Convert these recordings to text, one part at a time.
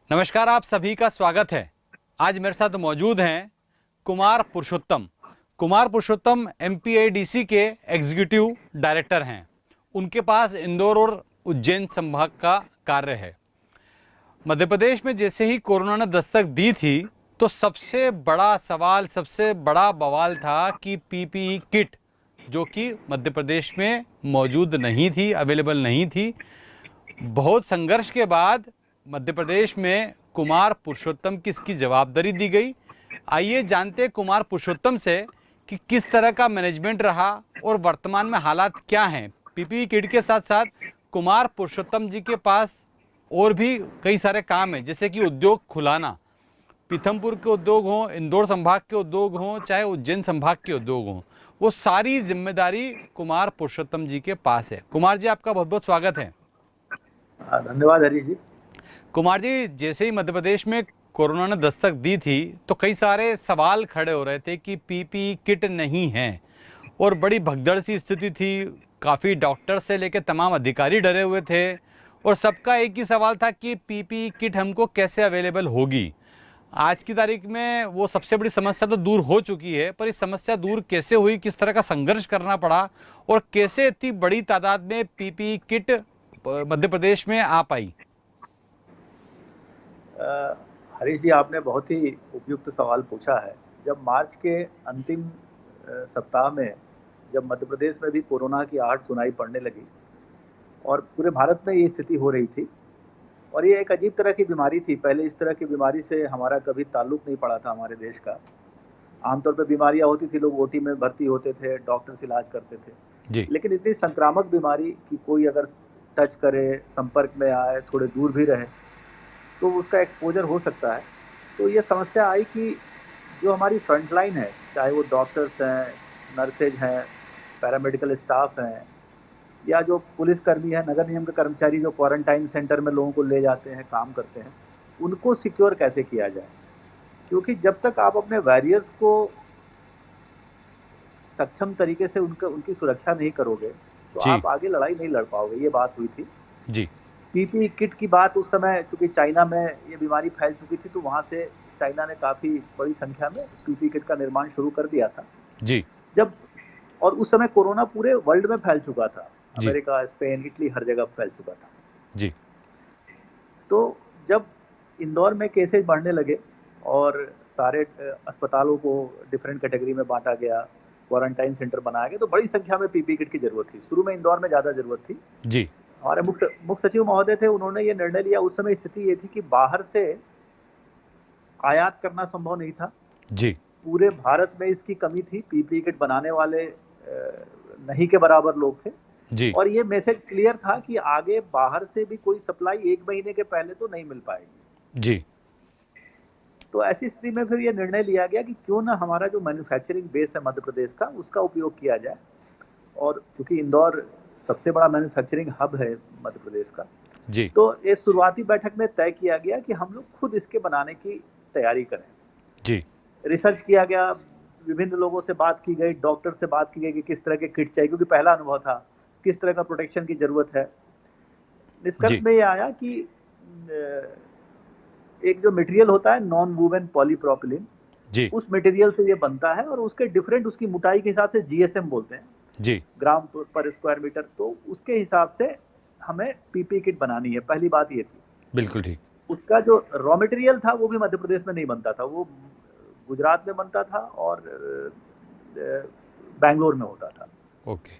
नमस्कार, आप सभी का स्वागत है। आज मेरे साथ मौजूद हैं कुमार पुरुषोत्तम। कुमार पुरुषोत्तम एमपीआईडीसी के एग्जीक्यूटिव डायरेक्टर हैं। उनके पास इंदौर और उज्जैन संभाग का कार्य है। मध्य प्रदेश में जैसे ही कोरोना ने दस्तक दी थी तो सबसे बड़ा सवाल, सबसे बड़ा बवाल था कि पीपीई किट जो कि मध्य प्रदेश में मौजूद नहीं थी, अवेलेबल नहीं थी। बहुत संघर्ष के बाद मध्य प्रदेश में कुमार पुरुषोत्तम की इसकी जवाबदारी दी गई। आइए जानते हैं कुमार पुरुषोत्तम से कि किस तरह का मैनेजमेंट रहा और वर्तमान में हालात क्या हैं। पीपीई किट के साथ साथ कुमार पुरुषोत्तम जी के पास और भी कई सारे काम हैं, जैसे कि उद्योग खुलाना। पीथमपुर के उद्योग हों, इंदौर संभाग के उद्योग हों, चाहे उज्जैन संभाग के उद्योग हों, वो सारी जिम्मेदारी कुमार पुरुषोत्तम जी के पास है। कुमार जी, आपका बहुत बहुत स्वागत है। धन्यवाद हरीश जी। कुमार जी, जैसे ही मध्य प्रदेश में कोरोना ने दस्तक दी थी तो कई सारे सवाल खड़े हो रहे थे कि पीपीई किट नहीं है और बड़ी भगदड़ सी स्थिति थी। काफ़ी डॉक्टर से लेकर तमाम अधिकारी डरे हुए थे और सबका एक ही सवाल था कि पीपीई किट हमको कैसे अवेलेबल होगी। आज की तारीख में वो सबसे बड़ी समस्या तो दूर हो चुकी है, पर इस समस्या दूर कैसे हुई, किस तरह का संघर्ष करना पड़ा और कैसे इतनी बड़ी तादाद में पीपीई किट मध्य प्रदेश में आ पाई? हरीश जी, आपने बहुत ही उपयुक्त सवाल पूछा है। जब मार्च के अंतिम सप्ताह में जब मध्य प्रदेश में भी कोरोना की आहट सुनाई पड़ने लगी और पूरे भारत में ये स्थिति हो रही थी, और ये एक अजीब तरह की बीमारी थी। पहले इस तरह की बीमारी से हमारा कभी ताल्लुक नहीं पड़ा था हमारे देश का। आमतौर पर बीमारियां होती थी, लोग ओटी में भर्ती होते थे, डॉक्टर से इलाज करते थे। जी। लेकिन इतनी संक्रामक बीमारी कि कोई अगर टच करे, संपर्क में आए, थोड़े दूर भी रहे तो उसका एक्सपोजर हो सकता है। तो ये समस्या आई कि जो हमारी फ्रंटलाइन है, चाहे वो डॉक्टर्स हैं, नर्सेज हैं, पैरामेडिकल स्टाफ हैं, या जो पुलिसकर्मी हैं, नगर निगम के कर्मचारी जो क्वारंटाइन सेंटर में लोगों को ले जाते हैं, काम करते हैं, उनको सिक्योर कैसे किया जाए। क्योंकि जब तक आप अपने वॉरियर्स को सक्षम तरीके से उनकी सुरक्षा नहीं करोगे तो जी। आप आगे लड़ाई नहीं लड़ पाओगे। ये बात हुई थी। जी। पीपीई किट की बात उस समय, चूंकि चाइना में ये बीमारी फैल चुकी थी, तो वहां से चाइना ने काफी बड़ी संख्या में पीपीई किट का निर्माण शुरू कर दिया था। जी। जब और उस समय कोरोना पूरे वर्ल्ड में फैल चुका था। जी। अमेरिका, स्पेन, इटली, हर जगह फैल चुका था। जी। तो जब इंदौर में केसेस बढ़ने लगे और सारे अस्पतालों को डिफरेंट कैटेगरी में बांटा गया, क्वारंटाइन सेंटर बनाया गया, तो बड़ी संख्या में पीपीई किट की जरूरत थी। शुरू में इंदौर में ज्यादा जरूरत थी। जी। हमारे मुख्य सचिव महोदय थे, उन्होंने ये निर्णय लिया। उस समय स्थिति ये थी कि बाहर से आयात करना संभव नहीं था। जी। पूरे भारत में इसकी कमी थी। पीपीई किट बनाने वाले नहीं के बराबर लोग थे। जी। और ये मैसेज क्लियर था कि आगे बाहर से भी कोई सप्लाई 1 महीने के पहले तो नहीं मिल पाएगी। जी। तो ऐसी स्थिति में फिर ये निर्णय लिया गया कि क्यों ना हमारा जो मैन्युफैक्चरिंग बेस है मध्य प्रदेश का, उसका उपयोग किया जाए। और क्योंकि इंदौर सबसे बड़ा मैन्युफैक्चरिंग हब है मध्य प्रदेश का, जी। तो इस शुरुआती बैठक में तय किया गया कि हम लोग खुद इसके बनाने की तैयारी करें। जी। रिसर्च किया गया, विभिन्न लोगों से बात की गई, डॉक्टर से बात की गई कि किस तरह के किट चाहिए, क्योंकि पहला अनुभव था, किस तरह का प्रोटेक्शन की जरूरत है। निष्कर्ष में ये आया कि एक जो मटेरियल होता है नॉन वूवेन पॉलीप्रोपिलीन, जी। उस मटेरियल से ये बनता है और उसके डिफरेंट, उसकी मोटाई के हिसाब से जीएसएम बोलते हैं, जी। ग्राम पर स्क्वायर मीटर, तो उसके हिसाब से हमें पीपीई किट बनानी है। पहली बात ये थी। बिल्कुल ठीक। उसका जो रॉ मटेरियल था वो भी मध्य प्रदेश में नहीं बनता था, वो गुजरात में बनता था और बैंगलोर में होता था। ओके।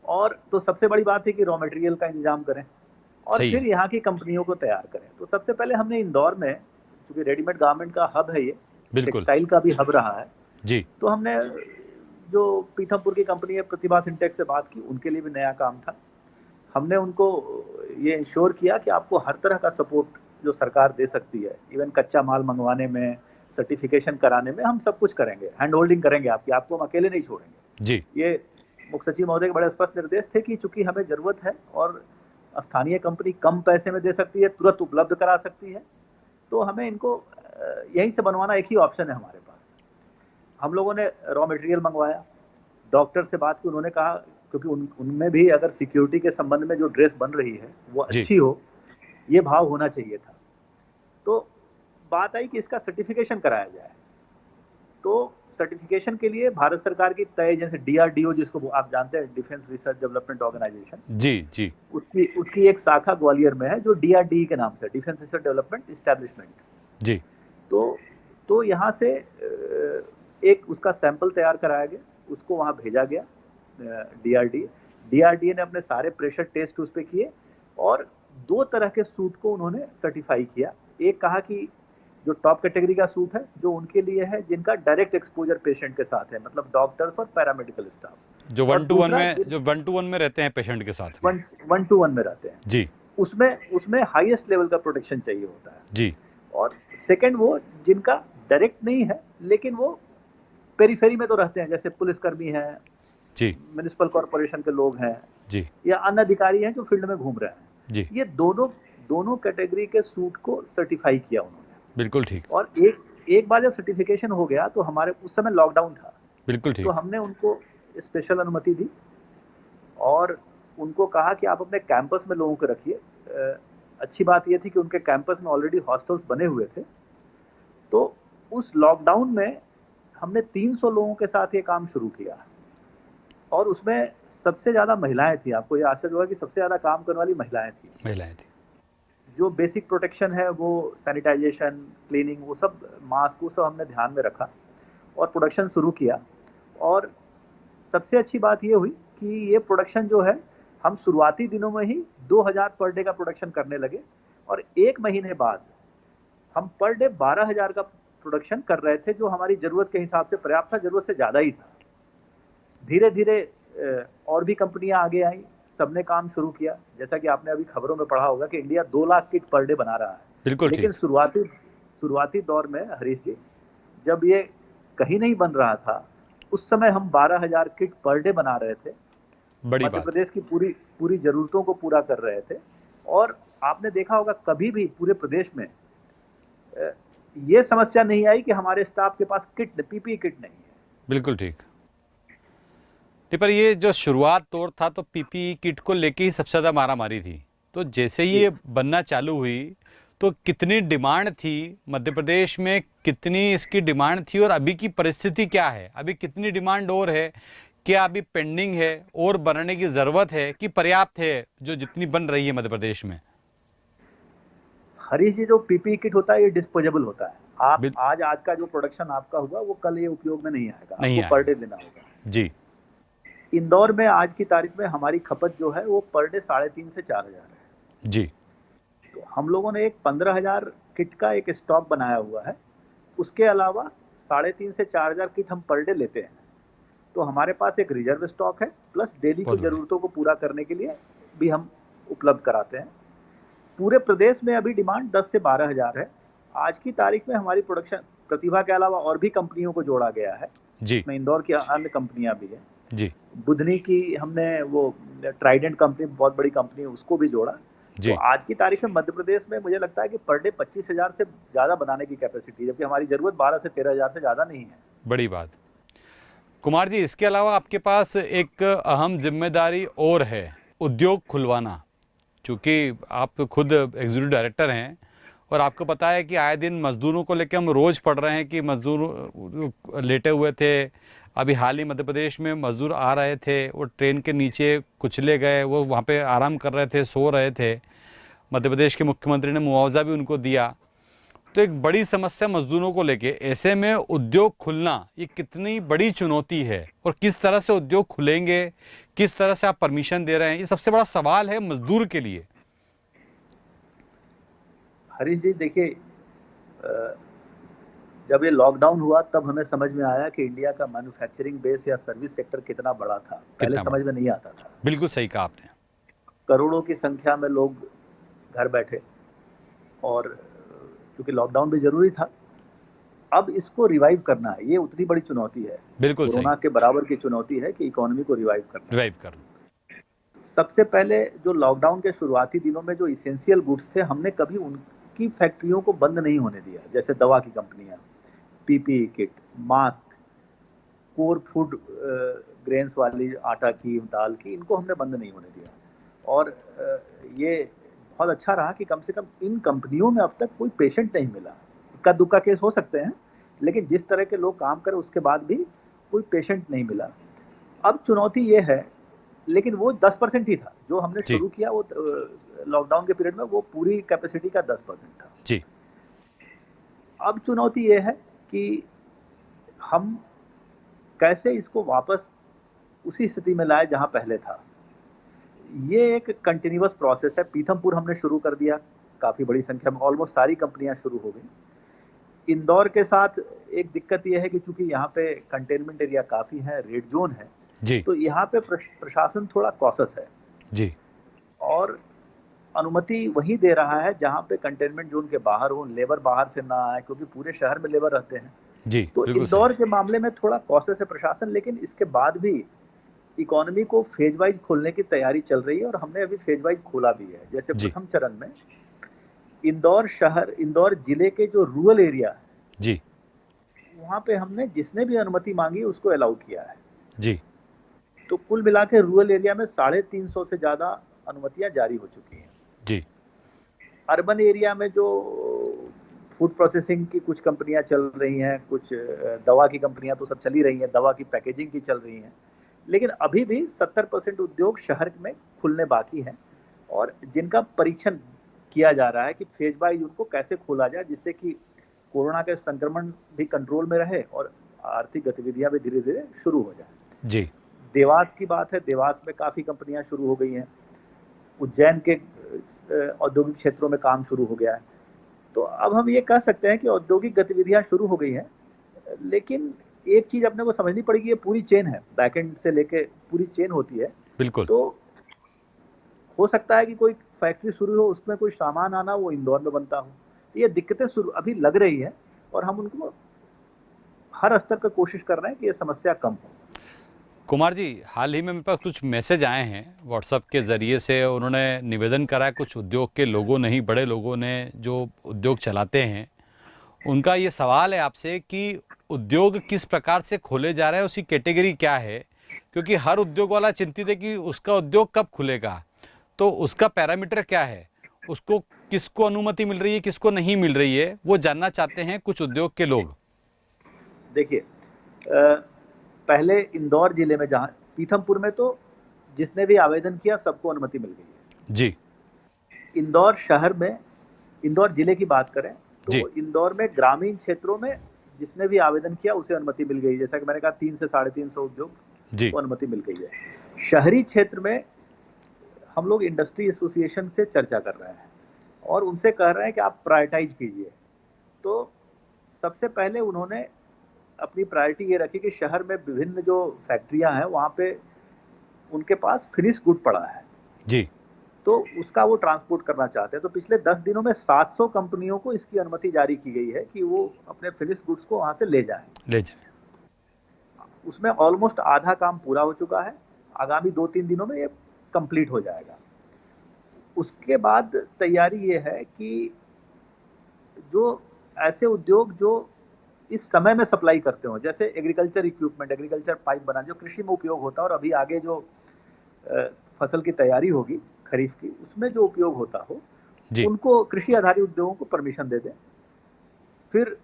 और तो सबसे बड़ी बात थी कि रॉ मटेरियल का इंतजाम करें और सही फिर है। यहाँ की कंपनियों को तैयार करें। तो सबसे पहले हमने इंदौर में, क्योंकि रेडीमेड गारमेंट का हब है ये, बिल्कुल। टेक्सटाइल का भी हब रहा है, जी। तो हमने जो पीथमपुर की कंपनी है प्रतिभा सिंटेक्स से बात की। उनके लिए भी नया काम था। हमने उनको ये इंश्योर किया कि आपको हर तरह का सपोर्ट जो सरकार दे सकती है, इवन कच्चा माल मंगवाने में, सर्टिफिकेशन कराने में, हम सब कुछ करेंगे, हैंड होल्डिंग करेंगे आपकी, आपको हम अकेले नहीं छोड़ेंगे। जी। ये मुख्य सचिव महोदय के बड़े स्पष्ट निर्देश थे कि चूंकि हमें जरूरत है और स्थानीय कंपनी कम पैसे में दे सकती है, तुरंत उपलब्ध करा सकती है, तो हमें इनको यहीं से बनवाना एक ही ऑप्शन है हमारे पास। हम लोगों ने रॉ मटेरियल मंगवाया, डॉक्टर से बात की। उन्होंने कहा, क्योंकि उनमें भी अगर सिक्योरिटी के संबंध में जो ड्रेस बन रही है वो जी। अच्छी हो, ये भाव होना चाहिए था। तो बात आई कि इसका सर्टिफिकेशन कराया जाए। तो सर्टिफिकेशन के लिए भारत सरकार की तय, जैसे DRDO जिसको आप जानते हैं, डिफेंस रिसर्च डेवलपमेंट ऑर्गेनाइजेशन, जी जी उसकी एक शाखा ग्वालियर में है जो DRDE के नाम से, डिफेंस रिसर्च डेवलपमेंट इस्टेब्लिशमेंट। जी तो यहाँ से एक उसका सैंपल तैयार कराया गया, उसको वहाँ भेजा गया DRDE ने अपने सारे प्रेशर टेस्ट उस पर किए और 2 तरह के सूट को उन्होंने सर्टिफाई किया। एक कहा कि जो टॉप कैटेगरी का सूट है जो उनके लिए है जिनका डायरेक्ट एक्सपोजर पेशेंट के साथ है, मतलब डॉक्टर्स और पैरामेडिकल स्टाफ, जो और 1 to 1 में रहते हैं पेशेंट के साथ में। 1 to 1 में रहते हैं जी उसमें हाईएस्ट लेवल का प्रोटेक्शन चाहिए होता है। जी और सेकंड वो जिनका डायरेक्ट नहीं है लेकिन वो पेरीफेरी में तो रहते हैं, जैसे पुलिसकर्मी हैं, जी म्युनिसिपल कॉर्पोरेशन के लोग हैं, जी या अन्य अधिकारी हैं जो फील्ड में घूम रहे हैं। जी ये दोनों कैटेगरी के सूट को सर्टिफाई किया उन्होंने। बिल्कुल ठीक। और एक बार जब सर्टिफिकेशन हो गया तो हमारे उस समय लॉकडाउन था, बिल्कुल तो ठीक। हमने उनको स्पेशल अनुमति दी और उनको कहा कि आप अपने कैंपस में लोगों को रखिए। अच्छी बात यह थी कि उनके कैंपस में ऑलरेडी हॉस्टल्स बने हुए थे। तो उस लॉकडाउन में हमने 300 लोगों के साथ ये काम शुरू किया और उसमें सबसे ज़्यादा महिलाएं थी। आपको ये आश्चर्य होगा कि सबसे ज़्यादा काम करने वाली महिलाएं थी। जो बेसिक प्रोटेक्शन है वो सैनिटाइजेशन, क्लीनिंग, वो सब, मास्क, वो सब हमने ध्यान में रखा और प्रोडक्शन शुरू किया। और सबसे अच्छी बात ये हुई कि ये प्रोडक्शन जो है हम शुरुआती दिनों में ही 2000 पर डे का प्रोडक्शन करने लगे और 1 महीने बाद हम पर डे 12,000 का प्रोडक्शन कर रहे थे, जो हमारी ज़रूरत के हिसाब से पर्याप्त था, ज़रूरत से ज़्यादा ही था। धीरे धीरे और भी कंपनियां आगे आई, सबने काम शुरू किया। जैसा कि आपने अभी खबरों में पढ़ा होगा कि India 2 lakh kit per day बना रहा है। बिल्कुल लेकिन ठीक। शुरुआती दौर में हरीश जी, जब ये कहीं नहीं बन रहा था, उस समय हम 12,000 किट पर डे बना रहे थे, बड़ी मध्य बात। प्रदेश की पूरी जरूरतों को पूरा कर रहे थे। और आपने देखा होगा कभी भी पूरे प्रदेश में ये समस्या नहीं आई कि हमारे स्टाफ के पास PPE किट नहीं है। बिल्कुल ठीक। नहीं, पर ये जो शुरुआत दौर था तो पीपीई किट को लेके ही सबसे ज़्यादा मारामारी थी। तो जैसे ही ये बनना चालू हुई तो कितनी डिमांड थी मध्य प्रदेश में, कितनी इसकी डिमांड थी और अभी की परिस्थिति क्या है? अभी कितनी डिमांड और है? क्या अभी पेंडिंग है और बनने की ज़रूरत है कि पर्याप्त है जो जितनी बन रही है मध्य प्रदेश में? हरीश जी, जो PPE किट होता है ये डिस्पोजेबल होता है। आप बिल आज का जो प्रोडक्शन आपका हुआ वो कल ये उपयोग में नहीं आएगा, नहीं आपको पर डे आएगा। देना होगा। जी इंदौर में आज की तारीख में हमारी खपत जो है वो पर डे 3,500 से 4,000 है। जी तो हम लोगों ने एक 15,000 किट का एक स्टॉक बनाया हुआ है। उसके अलावा 3,500 से 4,000 किट हम पर डे लेते हैं। तो हमारे पास एक रिजर्व स्टॉक है, प्लस डेली की बहुत बढ़िया। जरूरतों को पूरा करने के लिए भी हम उपलब्ध कराते हैं। पूरे प्रदेश में अभी डिमांड 10 से 12,000 है। आज की तारीख में हमारी प्रोडक्शन प्रतिभा के अलावा और भी कंपनियों को जोड़ा गया है। जी इसमें इंदौर की अन्य कंपनियां भी हैं। जी बुधनी की हमने वो ट्राइडेंट कंपनी, बहुत बड़ी कंपनी है, उसको भी जोड़ा। तो जी आज की तारीख में मध्य प्रदेश में मुझे लगता है कि पर डे 25,000 से ज़्यादा बनाने की कैपेसिटी है, जबकि हमारी ज़रूरत 12 से 13,000 से ज़्यादा नहीं है। बड़ी बात। कुमार जी, इसके अलावा आपके पास एक अहम जिम्मेदारी और है, उद्योग खुलवाना। चूँकि आप खुद एग्जीक्यूटिव डायरेक्टर हैं और आपको पता है कि आए दिन मज़दूरों को लेकर हम रोज़ पढ़ रहे हैं कि मज़दूर लेटे हुए थे। अभी हाल ही मध्य प्रदेश में मज़दूर आ रहे थे, वो ट्रेन के नीचे कुचले गए, वो वहाँ पे आराम कर रहे थे, सो रहे थे। मध्य प्रदेश के मुख्यमंत्री ने मुआवजा भी उनको दिया। तो एक बड़ी समस्या मजदूरों को लेके, ऐसे में उद्योग खुलना ये कितनी बड़ी चुनौती है और किस तरह से उद्योग खुलेंगे, किस तरह से आप परमिशन दे रहे हैं, ये सबसे बड़ा सवाल है मजदूर के लिए। हरीश जी, देखिए, जब ये लॉकडाउन हुआ तब हमें समझ में आया कि इंडिया का मैन्युफैक्चरिंग बेस या सर्विस सेक्टर कितना बड़ा था। पहले कितना समझ बड़ा, में नहीं आता था। बिल्कुल सही कहा आपने। करोड़ों की संख्या में लोग घर बैठे, और क्योंकि लॉकडाउन भी जरूरी था, अब इसको रिवाइव करना है, ये उतनी बड़ी चुनौती है। बिल्कुल सही। कोरोना के बराबर की चुनौती है कि इकोनॉमी को रिवाइव करना है। ड्राइव कर। सबसे पहले जो लॉकडाउन के शुरुआती दिनों में जो इसेंशियल गुड्स थे, हमने कभी उनकी फैक्ट्रियों को बंद नहीं होने दिया। जैसे दवा की कंपनियां, PPE kit, mask, core food grains वाली, आटा की, दाल की, इनको हमने बंद नहीं होने दिया। और ये बहुत अच्छा रहा कि कम से कम इन कंपनियों में अब तक कोई पेशेंट नहीं मिला। इक्का दुक्का केस हो सकते हैं, लेकिन जिस तरह के लोग काम करें उसके बाद भी कोई पेशेंट नहीं मिला। अब चुनौती ये है, लेकिन वो 10% ही था जो हमने जी शुरू किया, वो लॉकडाउन के पीरियड में वो पूरी कैपेसिटी का 10% था। जी अब चुनौती ये है कि हम कैसे इसको वापस उसी स्थिति में लाए जहां पहले था। ये एक कंटिन्यूअस प्रोसेस है। पीथमपुर हमने शुरू कर दिया, काफी बड़ी संख्या में ऑलमोस्ट सारी कंपनियां शुरू हो गई। इंदौर के साथ एक दिक्कत यह है कि चूंकि यहाँ पे कंटेनमेंट एरिया काफी है, रेड जोन है, जी तो यहाँ पे प्रशासन थोड़ा कॉशस है जी और अनुमति वही दे रहा है जहाँ पे कंटेनमेंट जोन के बाहर हो, लेबर बाहर से ना आए, क्योंकि पूरे शहर में लेबर रहते हैं। जी तो बिल्कुल इंदौर सही। के मामले में थोड़ा कॉशस है प्रशासन, लेकिन इसके बाद भी इकोनॉमी को फेज वाइज खोलने की तैयारी चल रही है और हमने अभी फेज वाइज खोला भी है। जैसे जी प्रथम चरण में इंदौर जिले के जो रूरल एरिया है, जी वहाँ पे हमने जिसने भी अनुमति मांगी उसको अलाउ किया है। जी तो कुल मिला के रूरल एरिया में 350 से ज्यादा अनुमतियां जारी हो चुकी हैं। जी अर्बन एरिया में जो फूड प्रोसेसिंग की कुछ कंपनियां चल रही हैं, कुछ दवा की कंपनियां तो सब चली रही हैं, दवा की पैकेजिंग की चल रही हैं, लेकिन अभी भी 70% उद्योग शहर में खुलने बाकी हैं और जिनका परीक्षण किया जा रहा है कि फेज वाइज उनको कैसे खोला जाए, जिससे कि कोरोना के संक्रमण भी कंट्रोल में रहे और आर्थिक गतिविधियां भी धीरे धीरे शुरू हो जाए। जी देवास की बात है, देवास में काफी कंपनियां शुरू हो गई हैं, उज्जैन के औद्योगिक क्षेत्रों में काम शुरू हो गया है। तो अब हम ये कह सकते हैं कि औद्योगिक गतिविधियां शुरू हो गई हैं, लेकिन एक चीज अपने को समझनी पड़ेगी, ये पूरी चेन है, बैकएंड से लेके पूरी चेन होती है। बिल्कुल। तो हो सकता है कि कोई फैक्ट्री शुरू हो, उसमें कोई सामान आना वो इंदौर में बनता हो। ये दिक्कतें शुरू अभी लग रही है और हम उनको हर स्तर पर कोशिश कर रहे हैं कि ये समस्या कम हो। कुमार जी, हाल ही में मेरे पास कुछ मैसेज आए हैं व्हाट्सएप के ज़रिए से। उन्होंने निवेदन करा है, कुछ उद्योग के लोगों ने ही, बड़े लोगों ने जो उद्योग चलाते हैं, उनका ये सवाल है आपसे कि उद्योग किस प्रकार से खोले जा रहे हैं, उसकी कैटेगरी क्या है, क्योंकि हर उद्योग वाला चिंतित है कि उसका उद्योग कब खुलेगा, तो उसका पैरामीटर क्या है, उसको किसको अनुमति मिल रही है, किसको नहीं मिल रही है, वो जानना चाहते हैं कुछ उद्योग के लोग। देखिए, पहले इंदौर जिले में, जहाँ पीथमपुर में तो जिसने भी आवेदन किया सबको अनुमति मिल गई है जी। इंदौर शहर में, इंदौर जिले की बात करें जी तो इंदौर में ग्रामीण क्षेत्रों में जिसने भी आवेदन किया उसे अनुमति मिल गई। जैसा कि मैंने कहा, 300 से 350 उद्योग जी को अनुमति मिल गई है। शहरी क्षेत्र में हम लोग इंडस्ट्री एसोसिएशन से चर्चा कर रहे हैं और उनसे कह रहे हैं कि आप प्रायोरिटाइज कीजिए। तो सबसे पहले उन्होंने अपनी प्रायोरिटी ये रखी कि शहर में विभिन्न जो फैक्ट्रियां हैं वहाँ पे उनके पास फिनिश गुड पड़ा है, जी तो उसका वो ट्रांसपोर्ट करना चाहते हैं। तो पिछले 10 दिनों में 700 कंपनियों को इसकी अनुमति जारी की गई है कि वो अपने फिनिश गुड्स को वहाँ से ले जाएं। ले जाए। उसमें ऑलमोस्ट आधा काम पूरा हो चुका है, आगामी 2-3 दिनों में ये कंप्लीट हो जाएगा। उसके बाद तैयारी ये है कि जो ऐसे उद्योग जो इस समय में सप्लाई करते हो, जैसे एग्रीकल्चर इक्विपमेंट, एग्रीकल्चर पाइप बना, जो कृषि में उपयोग होता है और अभी आगे जो फसल की तैयारी होगी खरीफ की, उसमें जो उपयोग होता हो, उनको कृषि आधारित उद्योगों को परमिशन दे दें। फिर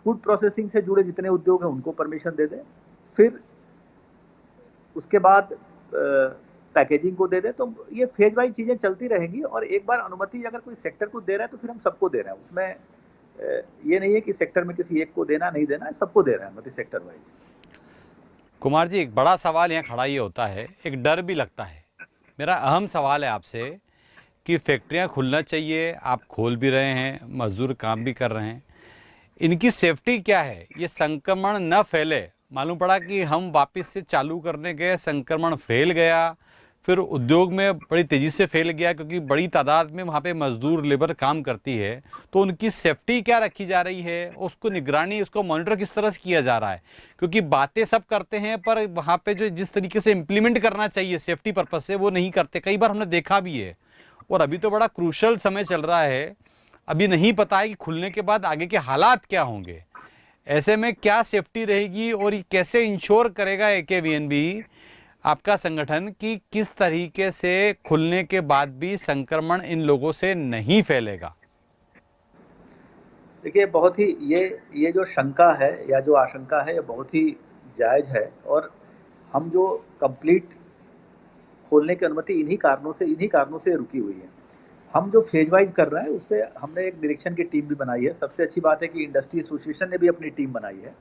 फूड प्रोसेसिंग से जुड़े जितने उद्योग हैं उनको परमिशन दे दें। फिर उसके बाद पैकेजिंग को दे दें। तो ये फेज वाइज चीजें चलती रहेंगी और एक बार अनुमति अगर कोई सेक्टर को दे रहा है तो फिर हम सबको दे रहे हैं। उसमें ये नहीं है कि सेक्टर में किसी एक को देना नहीं देना है, सबको दे रहे हैं अनुमति सेक्टर वाइज। कुमार जी, एक बड़ा सवाल यहाँ खड़ा ये होता है, एक डर भी लगता है। मेरा अहम सवाल है आपसे कि फैक्ट्रियाँ खुलना चाहिए, आप खोल भी रहे हैं, मजदूर काम भी कर रहे हैं, इनकी सेफ्टी क्या है, ये संक्रमण न फैले। मालूम पड़ा कि हम वापस से चालू करने गए, संक्रमण फैल गया, फिर उद्योग में बड़ी तेज़ी से फैल गया, क्योंकि बड़ी तादाद में वहाँ पे मजदूर लेबर काम करती है। तो उनकी सेफ्टी क्या रखी जा रही है, उसको निगरानी, उसको मॉनिटर किस तरह से किया जा रहा है, क्योंकि बातें सब करते हैं पर वहाँ पे जो जिस तरीके से इम्प्लीमेंट करना चाहिए सेफ्टी पर्पज से वो नहीं करते। कई बार हमने देखा भी है। और अभी तो बड़ा क्रूशल समय चल रहा है, अभी नहीं पता है कि खुलने के बाद आगे के हालात क्या होंगे। ऐसे में क्या सेफ्टी रहेगी और ये कैसे इंश्योर करेगा AKVNB आपका संगठन कि किस तरीके से खुलने के बाद भी संक्रमण इन लोगों से नहीं फैलेगा? देखिए, बहुत ही ये जो शंका है या जो आशंका है, ये बहुत ही जायज़ है। और हम जो कंप्लीट खोलने की अनुमति इन्हीं कारणों से रुकी हुई है। हम जो फेज वाइज कर रहे हैं, उससे हमने एक निरीक्षण की टीम भी बनाई है। सबसे अच्छी बात है कि इंडस्ट्री एसोसिएशन ने भी अपनी टीम बनाई है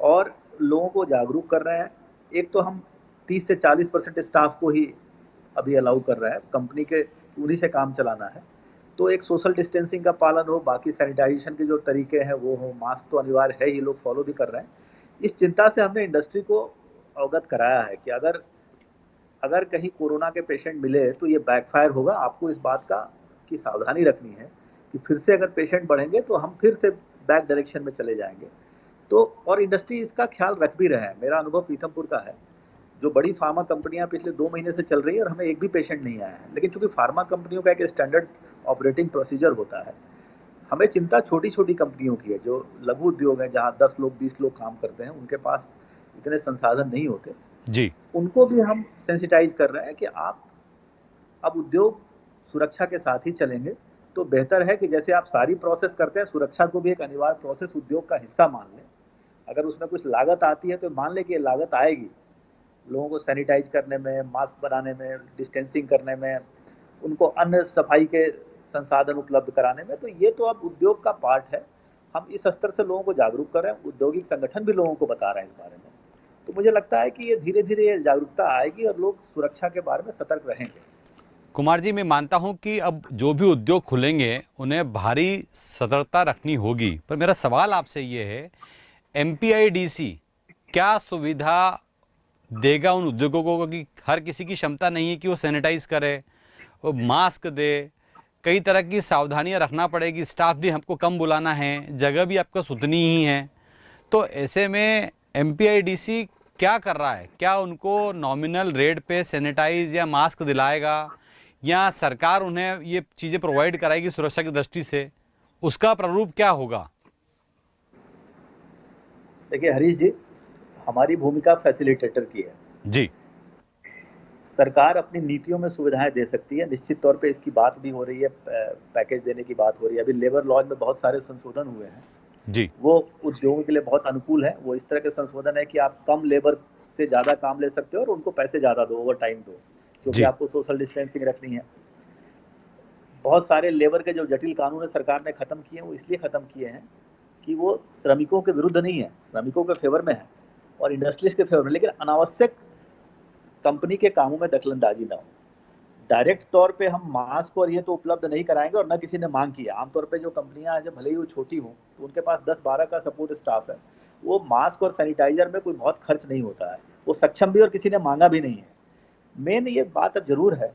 और लोगों को जागरूक कर रहे हैं। एक तो हम 30 से 40% स्टाफ को ही अभी अलाउ कर रहे हैं, कंपनी के उन्हीं से काम चलाना है। तो एक सोशल डिस्टेंसिंग का पालन हो, बाकी सैनिटाइजेशन के जो तरीके हैं वो हो, मास्क तो अनिवार्य है ही, लोग फॉलो भी कर रहे हैं। इस चिंता से हमने इंडस्ट्री को अवगत कराया है कि अगर अगर कहीं कोरोना के पेशेंट मिले तो ये बैकफायर होगा। आपको इस बात का की सावधानी रखनी है कि फिर से अगर पेशेंट बढ़ेंगे तो हम फिर से बैक डायरेक्शन में चले जाएंगे। तो और इंडस्ट्री इसका ख्याल रख भी रहे हैं। मेरा अनुभव पीथमपुर का है, जो बड़ी फार्मा कंपनियां पिछले 2 महीने से चल रही है और हमें एक भी पेशेंट नहीं आया है। लेकिन चूंकि फार्मा कंपनियों का एक स्टैंडर्ड ऑपरेटिंग प्रोसीजर होता है, हमें चिंता छोटी छोटी कंपनियों की है। जो लघु उद्योग है, जहाँ 10 लोग 20 लोग काम करते हैं, उनके पास इतने संसाधन नहीं होते। जी, उनको भी हम सेंसिटाइज कर रहे हैं कि आप अब उद्योग सुरक्षा के साथ ही चलेंगे तो बेहतर है कि जैसे आप सारी प्रोसेस करते हैं, सुरक्षा को भी एक अनिवार्य प्रोसेस उद्योग का हिस्सा मान लें। अगर उसमें कुछ लागत आती है तो मान लें कि ये लागत आएगी, लोगों को सैनिटाइज करने में, मास्क बनाने में, डिस्टेंसिंग करने में, उनको अन्य सफाई के संसाधन उपलब्ध कराने में। तो ये तो अब उद्योग का पार्ट है। हम इस स्तर से लोगों को जागरूक कर रहे हैं, औद्योगिक संगठन भी लोगों को बता रहे हैं इस बारे में। तो मुझे लगता है कि ये धीरे धीरे ये जागरूकता आएगी और लोग सुरक्षा के बारे में सतर्क रहेंगे। कुमार जी, मैं मानता हूं कि अब जो भी उद्योग खुलेंगे उन्हें भारी सतर्कता रखनी होगी, पर मेरा सवाल आपसे ये है, एमपीआईडीसी क्या सुविधा देगा उन उद्योगों को? कि हर किसी की क्षमता नहीं है कि वो सैनिटाइज करे, वो मास्क दे, कई तरह की सावधानियां रखना पड़ेगी, स्टाफ भी हमको कम बुलाना है, जगह भी आपको सुतनी ही है। तो ऐसे में एमपीआईडीसी क्या कर रहा है? क्या उनको नॉमिनल रेट पे सैनिटाइज या मास्क दिलाएगा, या सरकार उन्हें ये चीज़ें प्रोवाइड कराएगी सुरक्षा की दृष्टि से? उसका प्रारूप क्या होगा? देखिए हरीश जी, हमारी भूमिका फैसिलिटेटर की है। जी, सरकार अपनी नीतियों में सुविधाएं दे सकती है, निश्चित तौर पे इसकी बात भी हो रही है, पैकेज देने की बात हो रही है। अभी लेबर लॉ में बहुत सारे संशोधन हुए हैं, जी, वो उद्योगों के लिए बहुत अनुकूल है। वो इस तरह के संशोधन है कि आप कम लेबर से ज़्यादा काम ले सकते हो और उनको पैसे ज़्यादा दो, ओवर टाइम दो, क्योंकि जी, आपको सोशल डिस्टेंसिंग रखनी है। बहुत सारे लेबर के जो जटिल कानून है सरकार ने खत्म किए हैं, वो इसलिए खत्म किए हैं कि वो श्रमिकों के विरुद्ध नहीं है, श्रमिकों के फेवर में है और इंडस्ट्रीज के फेवर में। लेकिन अनावश्यक कंपनी के कामों में दखलंदाजी ना हो। डायरेक्ट तौर पे हम मास्क और ये तो उपलब्ध नहीं कराएंगे और न किसी ने मांग की है। आमतौर पे जो कंपनियां हैं, जब भले ही वो छोटी हों, तो उनके पास 10-12 का सपोर्ट स्टाफ है, वो मास्क और सैनिटाइजर में कोई बहुत खर्च नहीं होता है, वो सक्षम भी और किसी ने मांगा भी नहीं है। मेन ये बात अब जरूर है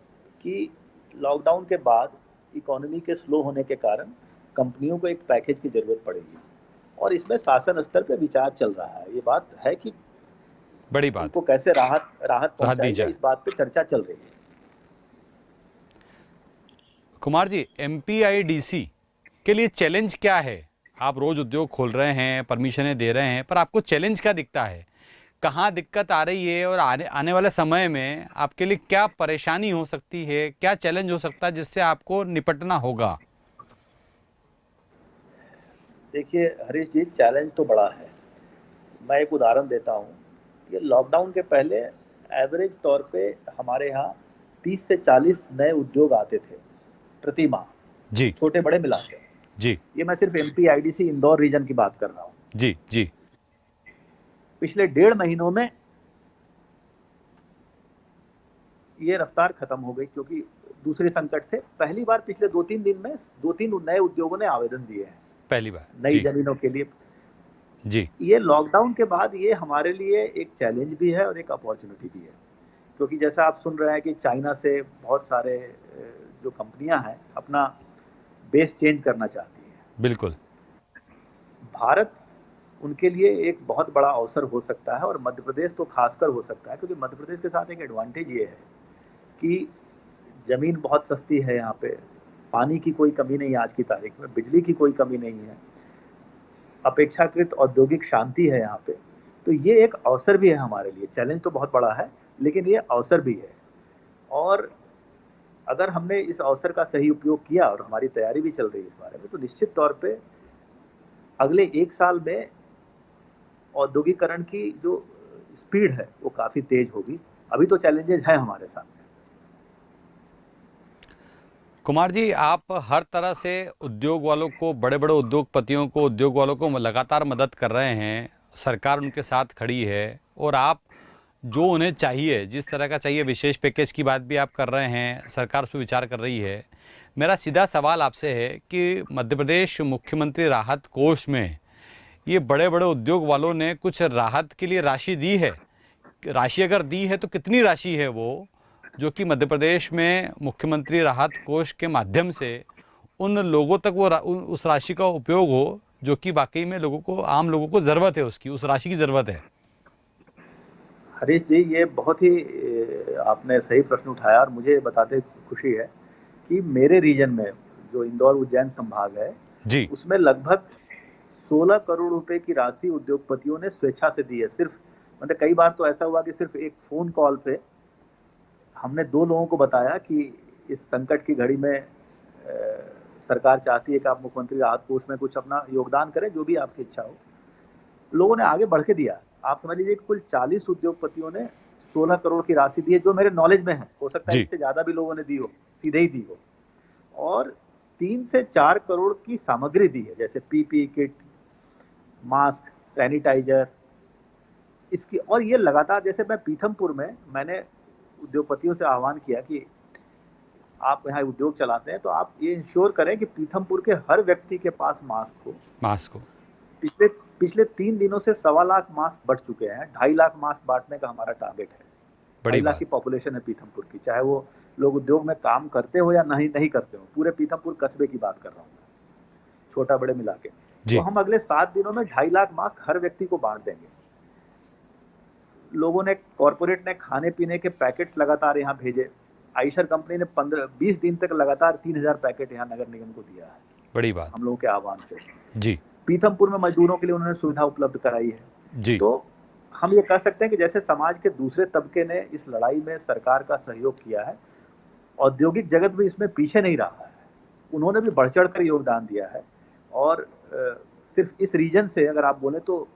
कि लॉकडाउन के बाद इकोनॉमी के स्लो होने के कारण कंपनियों को एक पैकेज की जरूरत पड़ेगी और इसमें शासन स्तर पे विचार चल रहा है। ये बात है कि बड़ी बात, उनको कैसे राहत राहत दी पहुंचाई जाए, जाए। इस बात पे चर्चा चल रही है। कुमार जी, एमपीआईडीसी के लिए चैलेंज क्या है? आप रोज उद्योग खोल रहे हैं, परमिशनें दे रहे हैं, पर आपको चैलेंज क्या दिखता है? कहाँ दिक्कत आ रही है, और आने आने वाले समय में आपके लिए क्या परेशानी हो सकती है, क्या चैलेंज हो सकता है जिससे आपको निपटना होगा? देखिए हरीश जी, चैलेंज तो बड़ा है। मैं एक उदाहरण देता हूँ। ये लॉकडाउन के पहले एवरेज तौर पे हमारे यहाँ 30 से 40 नए उद्योग आते थे प्रति माह, जी, छोटे बड़े मिला के। जी, ये मैं सिर्फ एमपीआईडीसी इंदौर रीजन की बात कर रहा हूँ। जी, जी, पिछले 1.5 महीनों में ये रफ्तार खत्म हो गई, क्योंकि दूसरे संकट थे। पहली बार पिछले 2-3 दिन में 2-3 नए उद्योगों ने आवेदन दिए हैं पहली बार। नई जी, जमीनों के लिए। जी, ये लॉकडाउन के बाद ये हमारे लिए एक चैलेंज भी है और एक अपॉर्चुनिटी भी है, क्योंकि जैसा आप सुन रहे हैं कि चाइना से बहुत सारे जो कंपनियां हैं अपना बेस चेंज करना चाहती हैं। बिल्कुल, भारत उनके लिए एक बहुत बड़ा अवसर हो सकता है और मध्य प्रदेश तो खासकर हो सकता है, क्योंकि मध्य प्रदेश के साथ एक एडवांटेज ये है कि ज़मीन बहुत सस्ती है यहाँ पे, पानी की कोई कमी नहीं है आज की तारीख में, बिजली की कोई कमी नहीं है, अपेक्षाकृत औद्योगिक शांति है यहाँ पे। तो ये एक अवसर भी है हमारे लिए। चैलेंज तो बहुत बड़ा है, लेकिन ये अवसर भी है। और अगर हमने इस अवसर का सही उपयोग किया, और हमारी तैयारी भी चल रही है इस बारे में, तो निश्चित तौर पे अगले 1 साल में औद्योगिकरण की जो स्पीड है वो काफी तेज होगी। अभी तो चैलेंजेस हैं हमारे सामने। कुमार जी, आप हर तरह से उद्योग वालों को, बड़े बड़े उद्योगपतियों को, उद्योग वालों को लगातार मदद कर रहे हैं। सरकार उनके साथ खड़ी है और आप जो उन्हें चाहिए, जिस तरह का चाहिए, विशेष पैकेज की बात भी आप कर रहे हैं, सरकार उस पर विचार कर रही है। मेरा सीधा सवाल आपसे है कि मध्य प्रदेश मुख्यमंत्री राहत कोष में ये बड़े बड़े उद्योग वालों ने कुछ राहत के लिए राशि दी है? राशि अगर दी है तो कितनी राशि है वो, जो कि मध्य प्रदेश में मुख्यमंत्री राहत कोष के माध्यम से उन लोगों तक उस राशि का उपयोग हो जो कि वाकई में लोगों को, आम लोगों को ज़रूरत है, उसकी, उस राशि की ज़रूरत है? हरीश जी, ये बहुत ही आपने सही प्रश्न उठाया, और मुझे बताते खुशी है कि मेरे रीजन में जो इंदौर उज्जैन संभाग है, जी। उसमें लगभग 16 करोड़ रुपए की राशि उद्योगपतियों ने स्वेच्छा से दी है। सिर्फ, मतलब कई बार तो ऐसा हुआ कि सिर्फ एक फोन कॉल पे हमने 2 लोगों को बताया कि इस संकट की घड़ी में सरकार चाहती है कि आप मुख्यमंत्री राहत कोष में कुछ अपना योगदान करें, जो भी आपकी इच्छा हो। लोगों ने आगे बढ़ के दिया। आप समझ लीजिए कि कुल 40 उद्योगपतियों ने 16 करोड़ की राशि दी है, जो मेरे नॉलेज में है। हो सकता है जी। इससे ज्यादा भी लोगों ने दी हो, सीधे ही दी हो। और 3 से 4 करोड़ की सामग्री दी है, जैसे पीपी किट, मास्क, सैनिटाइजर, इसकी। और ये लगातार, जैसे मैं पीथमपुर में, मैंने उद्योगपतियों से आह्वान किया कि आप यहाँ उद्योग चलाते हैं तो आप ये इंश्योर करें कि पीथमपुर के हर व्यक्ति के पास मास्क हो। मास्क हो। पिछले पिछले 3 दिनों से 1.25 लाख मास्क बढ़ चुके हैं। 2.5 लाख मास्क बांटने का हमारा टारगेट है। बड़ी 2.5 लाख बात। की पॉपुलेशन है पीथमपुर की, चाहे वो लोग उद्योग में काम करते हो या नहीं नहीं करते हो। पूरे पीथमपुर कस्बे की बात कर रहा हूँ, छोटा बड़े मिला के। तो जी। हम अगले 7 दिनों में 2.5 लाख मास्क हर व्यक्ति को बांट देंगे। लोगों ने, कॉर्पोरेट ने खाने पीने के पैकेट्स लगातार यहाँ भेजे। आइशर कंपनी ने 15-20 दिन तक लगातार 3,000 पैकेट यहाँ नगर निगम को दिया है, बड़ी बात। हम लोगों के आह्वान से। जी। पीथमपुर में मजदूरों के लिए उन्होंने सुविधा उपलब्ध कराई है। जी। तो हम ये कह सकते हैं कि जैसे समाज के दूसरे तबके ने इस लड़ाई में सरकार का सहयोग किया है, औद्योगिक जगत भी इसमें पीछे नहीं रहा है। उन्होंने भी बढ़ चढ़ कर योगदान दिया है। और सिर्फ इस रीजन से अगर आप बोले तो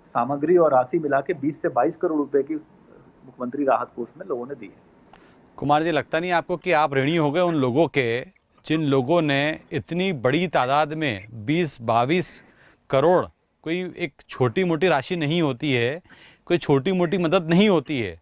सामग्री और राशि मिला के 20 से 22 करोड़ रुपए की मुख्यमंत्री राहत कोष में लोगों ने दी है। कुमार जी, लगता नहीं आपको कि आप ऋणी हो गए उन लोगों के, जिन लोगों ने इतनी बड़ी तादाद में 20-22 करोड़, कोई एक छोटी मोटी राशि नहीं होती है, कोई छोटी मोटी मदद नहीं होती है,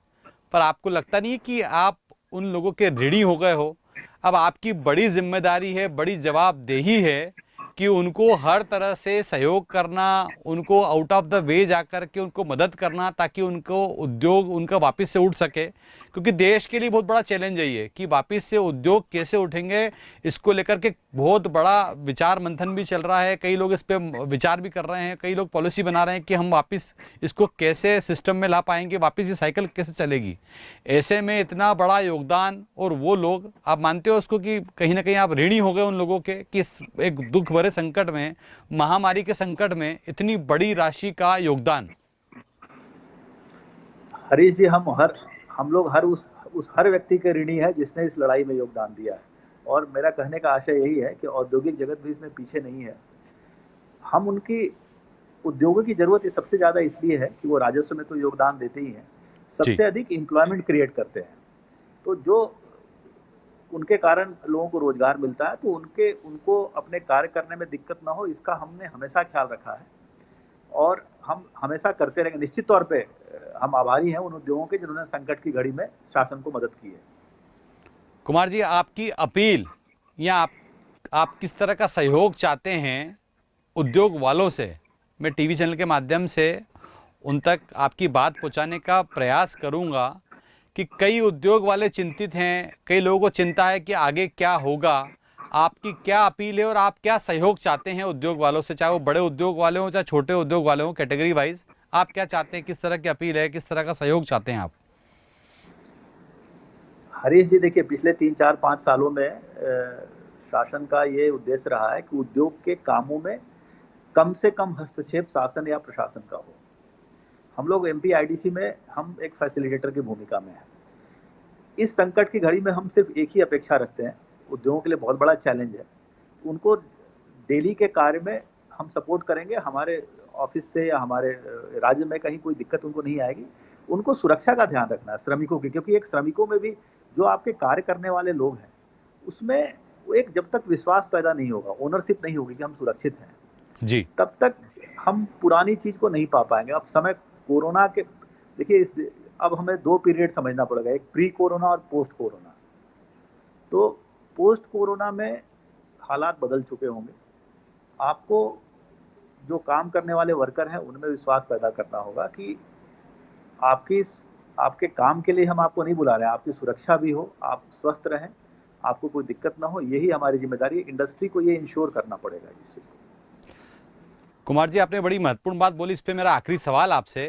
पर आपको लगता नहीं है कि आप उन लोगों के ऋणी हो गए हो? अब आपकी बड़ी जिम्मेदारी है, बड़ी जवाबदेही है कि उनको हर तरह से सहयोग करना, उनको आउट ऑफ द वे जाकर के उनको मदद करना, ताकि उनको उद्योग उनका वापस से उठ सके। क्योंकि देश के लिए बहुत बड़ा चैलेंज है ये कि वापस से उद्योग कैसे उठेंगे, इसको लेकर के बहुत बड़ा विचार मंथन भी चल रहा है। कई लोग इस पर विचार भी कर रहे हैं, कई लोग पॉलिसी बना रहे हैं कि हम वापस इसको कैसे सिस्टम में ला पाएंगे, वापस ये साइकिल कैसे चलेगी। ऐसे में इतना बड़ा योगदान, और वो लोग, आप मानते हो उसको कि कहीं ना कहीं आप ऋणी हो गए उन लोगों के कि एक दुख भरे संकट में, महामारी के संकट में इतनी बड़ी राशि का योगदान? हरीश जी, हम लोग उस हर व्यक्ति के ऋणी है जिसने इस लड़ाई में योगदान दिया है। और मेरा कहने का आशय यही है कि औद्योगिक जगत भी इसमें पीछे नहीं है। हम उनकी, उद्योगों की जरूरत ये सबसे ज्यादा इसलिए है कि वो राजस्व में तो योगदान देते ही हैं, जी। सबसे अधिक एम्प्लॉयमेंट क्रिएट करते हैं। तो जो उनके कारण लोगों को रोजगार मिलता है, तो उनको अपने कार्य करने में दिक्कत ना हो, इसका हमने हमेशा ख्याल रखा है और हम हमेशा करते रहेंगे। निश्चित तौर पे हम आभारी हैं उन उद्योगों के जिन्होंने संकट की घड़ी में शासन को मदद की है। कुमार जी, आपकी अपील या आप किस तरह का सहयोग चाहते हैं उद्योग वालों से? मैं टीवी चैनल के माध्यम से उन तक आपकी बात पहुंचाने का प्रयास करूंगा कि कई उद्योग वाले चिंतित हैं, कई लोगों को चिंता है कि आगे क्या होगा। आपकी क्या अपील है और आप क्या सहयोग चाहते हैं उद्योग वालों से, चाहे वो बड़े उद्योग वाले हों चाहे छोटे उद्योग वाले हों, कैटेगरी वाइज आप क्या चाहते हैं? किस तरह की अपील है, किस तरह का सहयोग चाहते हैं आप? हरीश जी, देखिए, पिछले 3-4-5 सालों में शासन का ये उद्देश्य रहा है कि उद्योग के कामों में कम से कम हस्तक्षेप शासन या प्रशासन का हो। हम लोग MPIDC में हम एक फैसिलिटेटर की भूमिका में हैं। इस संकट की घड़ी में हम सिर्फ एक ही अपेक्षा रखते हैं, उद्योगों के लिए बहुत बड़ा चैलेंज है, उनको डेली के कार्य में हम सपोर्ट करेंगे। हमारे ऑफिस से या हमारे राज्य में कहीं कोई दिक्कत उनको नहीं आएगी। उनको सुरक्षा का ध्यान रखना है श्रमिकों की, क्योंकि एक श्रमिकों में भी जो आपके कार्य करने वाले लोग हैं, उसमें वो एक जब तक विश्वास पैदा नहीं होगा, ओनरशिप नहीं होगी कि हम सुरक्षित हैं जी, तब तक हम पुरानी चीज को नहीं पा पाएंगे। अब समय कोरोना के, देखिए अब हमें 2 पीरियड समझना पड़ेगा, एक प्री कोरोना और पोस्ट कोरोना। तो पोस्ट कोरोना में हालात बदल चुके होंगे। आपको जो काम करने वाले वर्कर हैं उनमें विश्वास पैदा करना होगा कि आपके काम के लिए हम आपको नहीं बुला रहे हैं, आपकी सुरक्षा भी हो, आप स्वस्थ रहें, आपको कोई दिक्कत ना हो, यही हमारी जिम्मेदारी है। इंडस्ट्री को ये इंश्योर करना पड़ेगा इस चीज को। कुमार जी आपने बड़ी महत्वपूर्ण बात बोली। इस पे मेरा आखिरी सवाल आपसे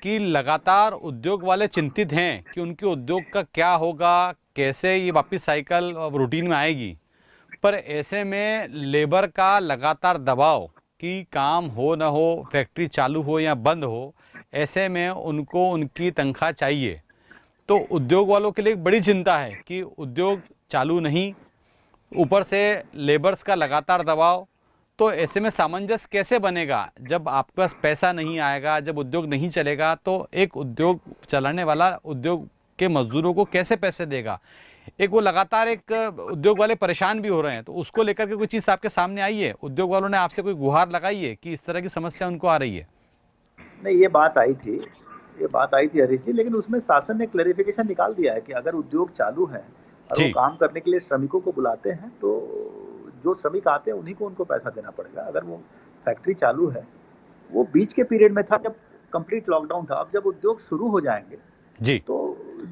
कि लगातार उद्योग वाले चिंतित हैं कि उनके उद्योग का क्या होगा, कैसे ये वापस साइकिल रूटीन में आएगी, पर ऐसे में लेबर का लगातार दबाव कि काम हो ना हो, फैक्ट्री चालू हो या बंद हो, ऐसे में उनको उनकी तनख्वाह चाहिए। तो उद्योग वालों के लिए एक बड़ी चिंता है कि उद्योग चालू नहीं, ऊपर से लेबर्स का लगातार दबाव। तो ऐसे में सामंजस्य कैसे बनेगा जब आपके पास पैसा नहीं आएगा, जब उद्योग नहीं चलेगा, तो एक उद्योग चलाने वाला उद्योग के मजदूरों को कैसे पैसे देगा? एक वो लगातार एक उद्योग वाले परेशान भी हो रहे हैं, तो उसको लेकर के कोई चीज़ आपके सामने आई है? उद्योग वालों ने आपसे कोई गुहार लगाई है कि इस तरह की समस्या उनको आ रही है? नहीं, ये बात आई थी हरीश जी, लेकिन उसमें शासन ने क्लैरिफिकेशन निकाल दिया है कि अगर उद्योग चालू है और वो जी, काम करने के लिए श्रमिकों को बुलाते हैं, तो जो श्रमिक आते हैं उन्हीं को उनको पैसा देना पड़ेगा। अगर वो फैक्ट्री चालू है, वो बीच के पीरियड में था जब कंप्लीट लॉकडाउन था। अब जब उद्योग शुरू हो जाएंगे जी। तो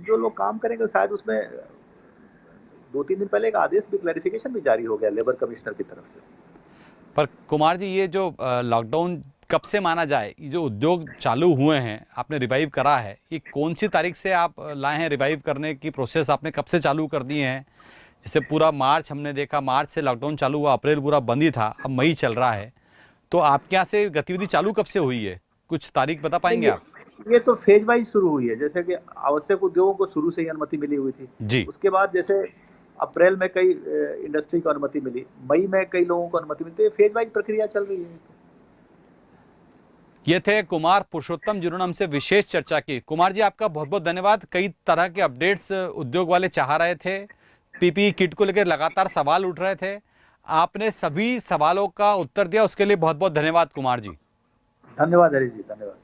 जो लोग काम करेंगे, शायद उसमें 2-3 दिन पहले एक आदेश भी, क्लैरिफिकेशन भी जारी हो गया लेबर कमिश्नर की तरफ से। पर कुमार जी ये जो लॉकडाउन कब से माना जाए, ये जो उद्योग चालू हुए हैं, आपने रिवाइव करा है, ये कौन सी तारीख से आप लाए हैं? रिवाइव करने की प्रोसेस आपने कब से चालू कर दी है? जैसे पूरा मार्च हमने देखा, मार्च से लॉकडाउन चालू हुआ, अप्रैल पूरा बंद ही था, अब मई चल रहा है। तो आपके यहाँ से गतिविधि चालू कब से हुई है? कुछ तारीख बता पाएंगे आप? ये तो फेज वाइज शुरू हुई है। जैसे कि आवश्यक उद्योगों को शुरू से ही अनुमति मिली हुई थी, जी, उसके बाद जैसे अप्रैल में कई इंडस्ट्री को अनुमति मिली, मई में कई लोगों को अनुमति मिली, तो ये फेज वाइज प्रक्रिया चल रही है। ये थे कुमार पुरुषोत्तम जिन्होंने हमसे विशेष चर्चा की। कुमार जी आपका बहुत बहुत धन्यवाद। कई तरह के अपडेट्स उद्योग वाले चाह रहे थे, पीपीई किट को लेकर लगातार सवाल उठ रहे थे, आपने सभी सवालों का उत्तर दिया, उसके लिए बहुत बहुत धन्यवाद कुमार जी। धन्यवाद हरीश जी, धन्यवाद।